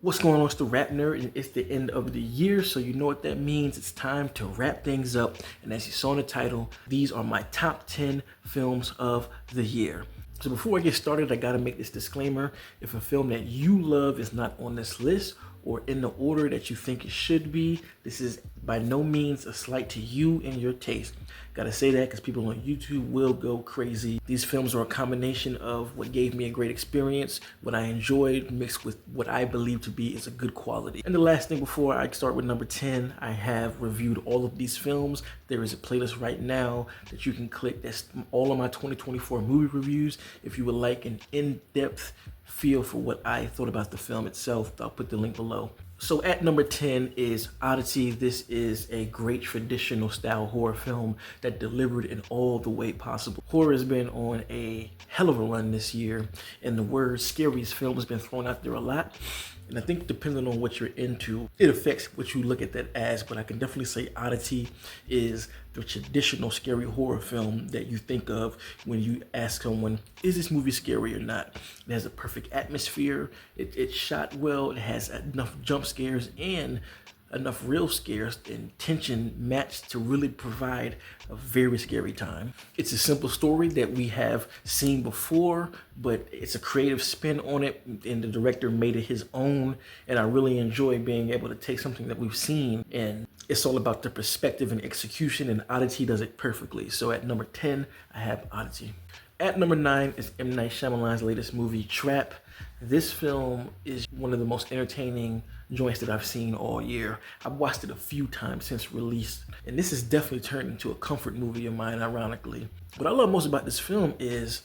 What's going on? It's the Rap Nerd, and it's the end of the year, so you know what that means. It's time to wrap things up. And as you saw in the title, these are my top 10 films of the year. So before I get started, I gotta make this disclaimer. If a film that you love is not on this list or in the order that you think it should be, this is by no means a slight to you and your taste. Gotta say that because people on YouTube will go crazy. These films are a combination of what gave me a great experience, what I enjoyed, mixed with what I believe to be is a good quality. And the last thing before I start with number 10, I have reviewed all of these films. There is a playlist right now that you can click. That's all of my 2024 movie reviews. If you would like an in-depth feel for what I thought about the film itself, I'll put the link below. So at number 10 is Oddity. This is a great traditional style horror film that delivered in all the way possible. Horror has been on a hell of a run this year, and the word scariest film has been thrown out there a lot. And I think depending on what you're into, it affects what you look at that as, but I can definitely say Oddity is the traditional scary horror film that you think of when you ask someone, is this movie scary or not? It has a perfect atmosphere, it's shot well, it has enough jump scares and enough real scares and tension matched to really provide a very scary time. It's a simple story that we have seen before, but it's a creative spin on it, and the director made it his own, and I really enjoy being able to take something that we've seen, and it's all about the perspective and execution, and Oddity does it perfectly. So at number 10, I have Oddity. At number 9 is M. Night Shyamalan's latest movie, Trap. This film is one of the most entertaining joints that I've seen all year. I've watched it a few times since release, and this has definitely turned into a comfort movie of mine, ironically. What I love most about this film is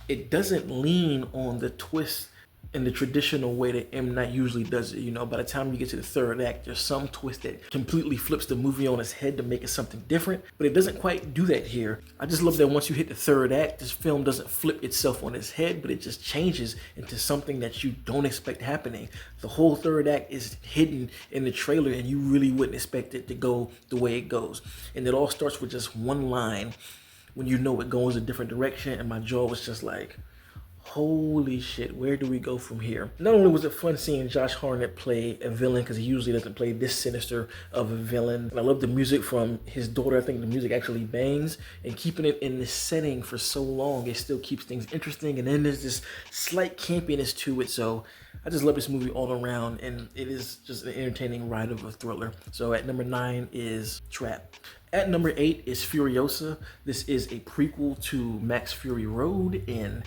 it doesn't lean on the twist in the traditional way that M. Night usually does it. You know, by the time you get to the third act, there's some twist that completely flips the movie on its head to make it something different, but it doesn't quite do that here. I just love that once you hit the third act, this film doesn't flip itself on its head, but it just changes into something that you don't expect happening. The whole third act is hidden in the trailer, and you really wouldn't expect it to go the way it goes. And it all starts with just one line when you know it goes a different direction, and my jaw was just like, holy shit, where do we go from here? Not only was it fun seeing Josh Hartnett play a villain, because he usually doesn't play this sinister of a villain, and I love the music from his daughter. I think the music actually bangs, and keeping it in this setting for so long, it still keeps things interesting, and then there's this slight campiness to it. So I just love this movie all around, and it is just an entertaining ride of a thriller. So at number 9 is Trap. At number 8 is Furiosa. This is a prequel to Max Fury Road, and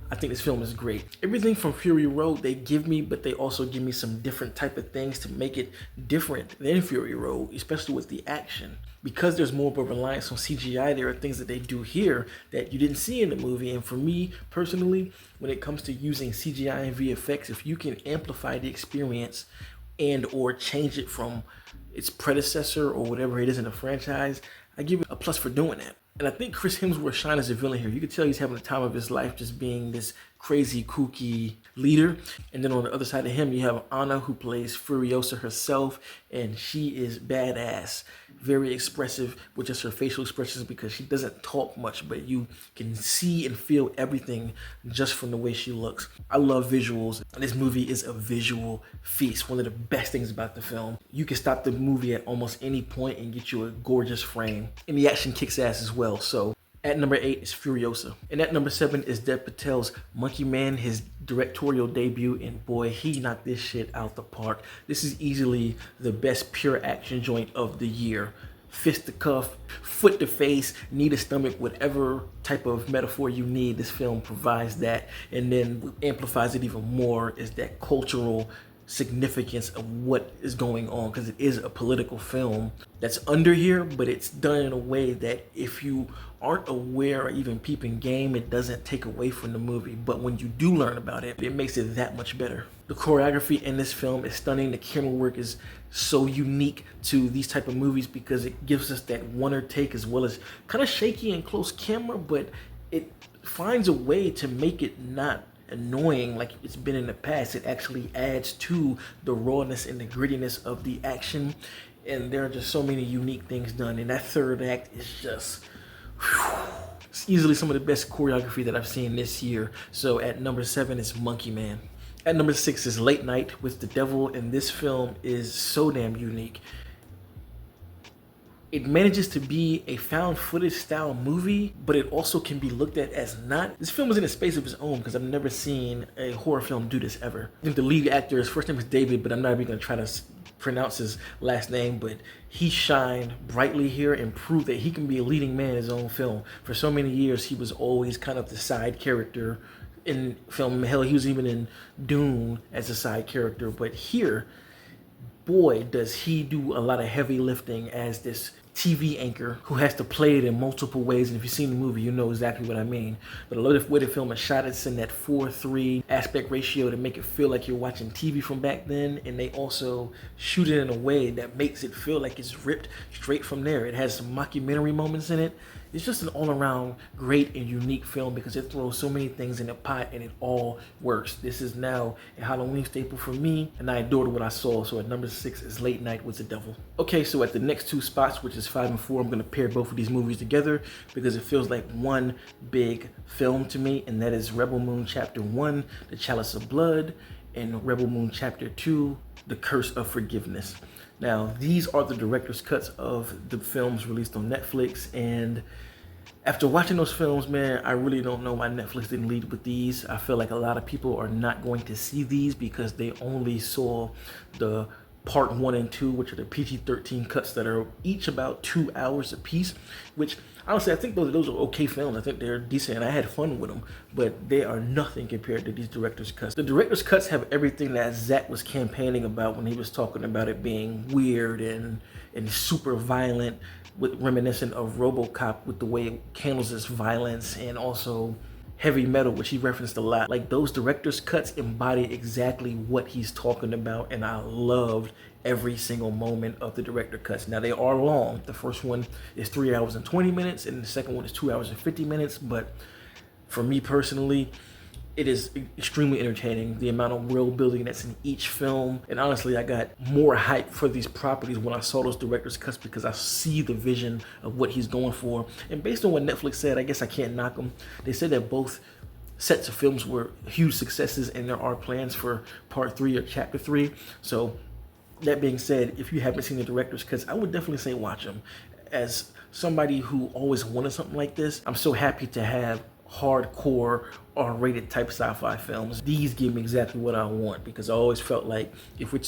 I think this film is great. Everything from Fury Road they give me, but they also give me some different type of things to make it different than Fury Road, especially with the action. Because there's more of a reliance on CGI, there are things that they do here that you didn't see in the movie. And for me, personally, when it comes to using CGI and VFX, if you can amplify the experience and or change it from its predecessor or whatever it is in the franchise, I give it a plus for doing that. And I think Chris Hemsworth shines as a villain here. You can tell he's having the time of his life just being this crazy, kooky leader. And then on the other side of him, you have Anna, who plays Furiosa herself, and she is badass. Very expressive with just her facial expressions, because she doesn't talk much, but you can see and feel everything just from the way she looks. I love visuals, and this movie is a visual feast. One of the best things about the film. You can stop the movie at almost any point and get you a gorgeous frame. And the action kicks ass as well. So at number 8 is Furiosa. And at number 7 is Dev Patel's Monkey Man, his directorial debut, and boy, he knocked this shit out the park. This is easily the best pure action joint of the year. Fist to cuff, foot to face, knee to stomach, whatever type of metaphor you need, this film provides that. And then what amplifies it even more is that cultural significance of what is going on, because it is a political film that's under here, but it's done in a way that if you aren't aware or even peeping game, it doesn't take away from the movie. But when you do learn about it, it makes it that much better. The choreography in this film is stunning. The camera work is so unique to these type of movies because it gives us that one take as well as kind of shaky and close camera, but it finds a way to make it not annoying like it's been in the past. It actually adds to the rawness and the grittiness of the action, and there are just so many unique things done. And that third act is just it's easily some of the best choreography that I've seen this year. So at number 7 is Monkey Man. At number 6 is Late Night with the Devil, and this film is so damn unique. It manages to be a found footage style movie, but it also can be looked at as not. This film is in a space of its own because I've never seen a horror film do this ever. I think the lead actor, his first name is David, but I'm not even gonna try to pronounce his last name, but he shined brightly here and proved that he can be a leading man in his own film. For so many years, he was always kind of the side character in film. Hell, he was even in Dune as a side character, but here, boy, does he do a lot of heavy lifting as this TV anchor who has to play it in multiple ways. And if you've seen the movie, you know exactly what I mean. But a lot of way the film is shot, it's in that 4:3 aspect ratio to make it feel like you're watching TV from back then. And they also shoot it in a way that makes it feel like it's ripped straight from there. It has some mockumentary moments in it. It's just an all-around great and unique film because it throws so many things in a pot and it all works. This is now a Halloween staple for me, and I adored what I saw. So at number 6 is Late Night with the Devil. Okay, so at the next 2 spots, which is 5 and 4, I'm going to pair both of these movies together because it feels like one big film to me, and that is Rebel Moon Chapter 1, The Chalice of Blood, and Rebel Moon Chapter 2, The Curse of Forgiveness. Now, these are the director's cuts of the films released on Netflix, and after watching those films, man, I really don't know why Netflix didn't lead with these. I feel like a lot of people are not going to see these because they only saw the part 1 and 2, which are the PG-13 cuts that are each about 2 hours a piece, which honestly, I think those are okay films. I think they're decent and I had fun with them, but they are nothing compared to these director's cuts. The director's cuts have everything that Zach was campaigning about when he was talking about it being weird and super violent, with reminiscent of RoboCop with the way it handles its violence, and also Heavy Metal, which he referenced a lot. Like, those director's cuts embody exactly what he's talking about, and I loved every single moment of the director cuts. Now, they are long. The first one is 3 hours and 20 minutes, and the second one is 2 hours and 50 minutes, but for me personally, it is extremely entertaining, the amount of world building that's in each film. And honestly, I got more hype for these properties when I saw those director's cuts because I see the vision of what he's going for. And based on what Netflix said, I guess I can't knock them. They said that both sets of films were huge successes and there are plans for part 3 or chapter 3. So that being said, if you haven't seen the director's cuts, I would definitely say watch them. As somebody who always wanted something like this, I'm so happy to have hardcore R-rated type sci-fi films. These give me exactly what I want because I always felt like if we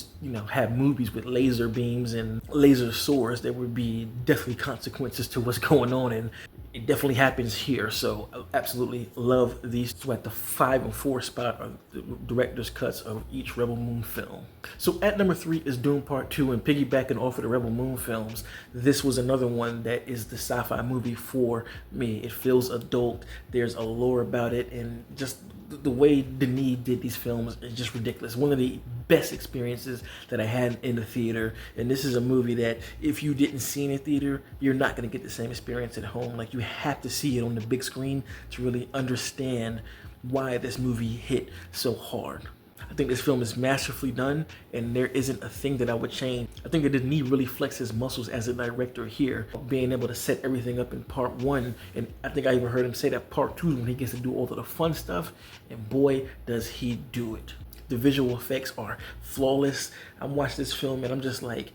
have movies with laser beams and laser swords, there would be definitely consequences to what's going on, and it definitely happens here. So I absolutely love these. So at the 5 and 4 spot are the director's cuts of each Rebel Moon film. So at number 3 is Dune Part 2, and piggybacking off of the Rebel Moon films, this was another one that is the sci-fi movie for me. It feels adult. There's a lore about it, and just the way Denis did these films is just ridiculous. One of the best experiences that I had in the theater, and this is a movie that if you didn't see in a theater, you're not going to get the same experience at home. Like, you have to see it on the big screen to really understand why this movie hit so hard. I think this film is masterfully done, and there isn't a thing that I would change. I think that Denis really flexed his muscles as a director here, being able to set everything up in part 1, and I think I even heard him say that part 2 is when he gets to do all of the fun stuff, and boy, does he do it. The visual effects are flawless. I watched this film and I'm just like,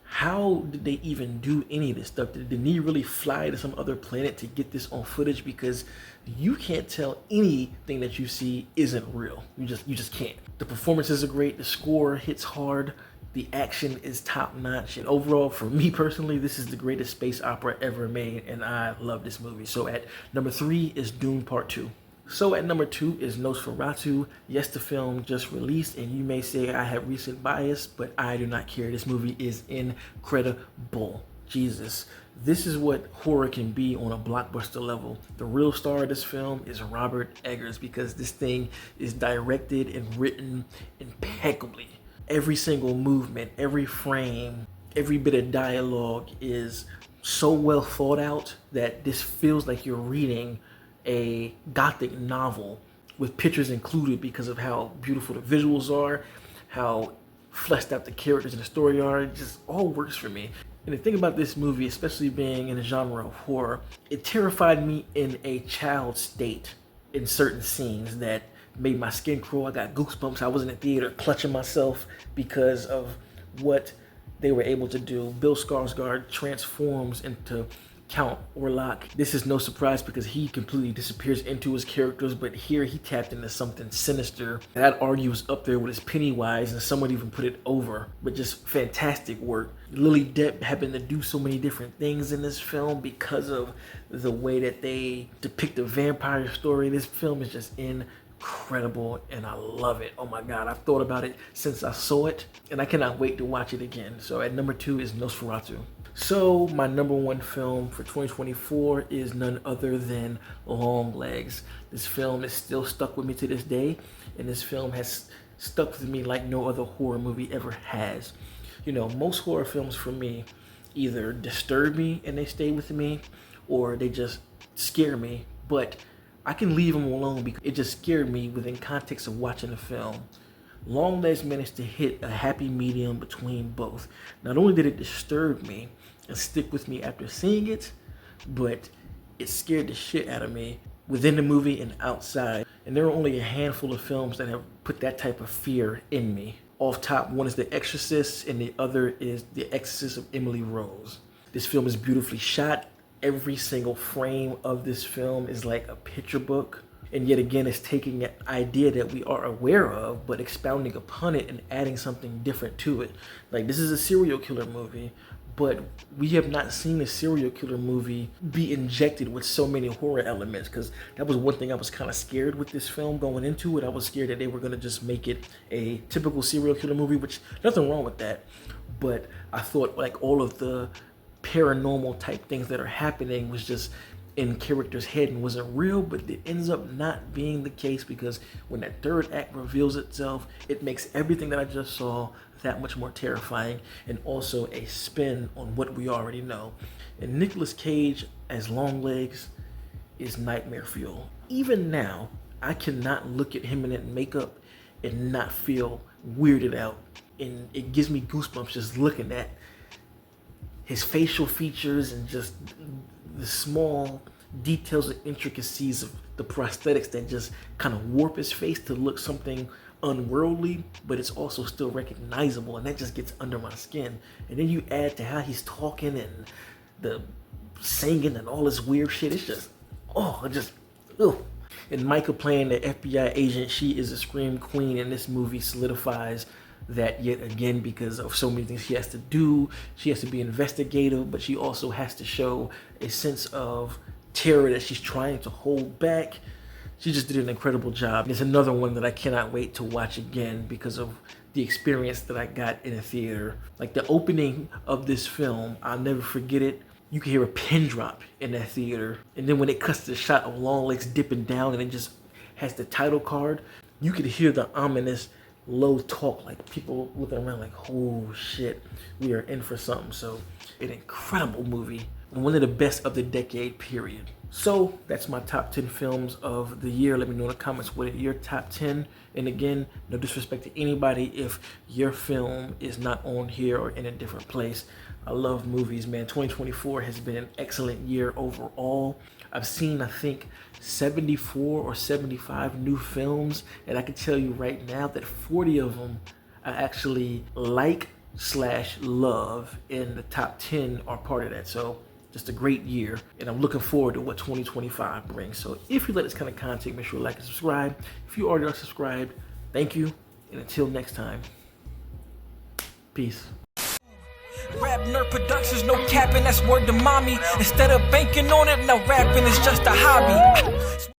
how did they even do any of this stuff? Did Denis really fly to some other planet to get this on footage? Because you can't tell anything that you see isn't real. You just can't. The performances are great. The score hits hard. The action is top notch. And overall, for me personally, this is the greatest space opera ever made, and I love this movie. So at number 3 is Dune Part 2. So at number 2 is Nosferatu. Yes, the film just released, and you may say I have recent bias, but I do not care. This movie is incredible. Jesus, this is what horror can be on a blockbuster level. The real star of this film is Robert Eggers, because this thing is directed and written impeccably. Every single movement, every frame, every bit of dialogue is so well thought out that this feels like you're reading a gothic novel with pictures included because of how beautiful the visuals are, how fleshed out the characters in the story are. It just all works for me. And the thing about this movie, especially being in the genre of horror, it terrified me in a child state in certain scenes that made my skin crawl. I got goosebumps. I was in the theater clutching myself because of what they were able to do. Bill Skarsgård transforms into Count Orlok. This is no surprise because he completely disappears into his characters, but here he tapped into something sinister that I'd argue was up there with his Pennywise, and someone even put it over. But just fantastic work. Lily Depp happened to do so many different things in this film because of the way that they depict a vampire story. This film is just incredible and I love it. Oh my God, I've thought about it since I saw it and I cannot wait to watch it again. So at number 2 is Nosferatu. So my number 1 film for 2024 is none other than Longlegs. This film is still stuck with me to this day, and this film has stuck with me like no other horror movie ever has. You know, most horror films for me either disturb me and they stay with me, or they just scare me, but I can leave them alone because it just scared me within context of watching the film. Longlegs managed to hit a happy medium between both. Not only did it disturb me and stick with me after seeing it, but it scared the shit out of me within the movie and outside. And there are only a handful of films that have put that type of fear in me. Off top, one is The Exorcist and the other is The Exorcist of Emily Rose. This film is beautifully shot. Every single frame of this film is like a picture book. And yet again, it's taking an idea that we are aware of, but expounding upon it and adding something different to it. Like, this is a serial killer movie, but we have not seen a serial killer movie be injected with so many horror elements, because that was one thing I was kind of scared with this film going into it. I was scared that they were going to just make it a typical serial killer movie, which nothing wrong with that. But I thought like all of the paranormal type things that are happening was just in character's head and wasn't real, but it ends up not being the case, because when that third act reveals itself, it makes everything that I just saw that much more terrifying, and also a spin on what we already know. And Nicolas Cage as Longlegs is nightmare fuel. Even now, I cannot look at him in that makeup and not feel weirded out, and it gives me goosebumps just looking at his facial features and just the small details and intricacies of the prosthetics that just kind of warp his face to look something unworldly, but it's also still recognizable, and that just gets under my skin. And then you add to how he's talking and the singing and all this weird shit. It's just, ugh. And Micah playing the FBI agent, she is a scream queen, and this movie solidifies that yet again because of so many things she has to do. She has to be investigative, but she also has to show a sense of terror that she's trying to hold back. She just did an incredible job. It's another one that I cannot wait to watch again because of the experience that I got in a theater. Like the opening of this film, I'll never forget it. You can hear a pin drop in that theater. And then when it cuts to the shot of Longlegs dipping down and it just has the title card, you could hear the ominous low talk, like people looking around like, oh shit, we are in for something. So an incredible movie, one of the best of the decade, period. So that's my top 10 films of the year. Let me know in the comments what are your top 10. And again, no disrespect to anybody if your film is not on here or in a different place. I love movies, man. 2024 has been an excellent year overall. I've seen, I think, 74 or 75 new films, and I can tell you right now that 40 of them I actually like/love, and the top 10 are part of that. So just a great year, and I'm looking forward to what 2025 brings. So if you like this kind of content, make sure to like and subscribe. If you already are subscribed, thank you, and until next time, peace. RapNerd Productions, no capping, that's word to mommy. Instead of banking on it, now rapping is just a hobby.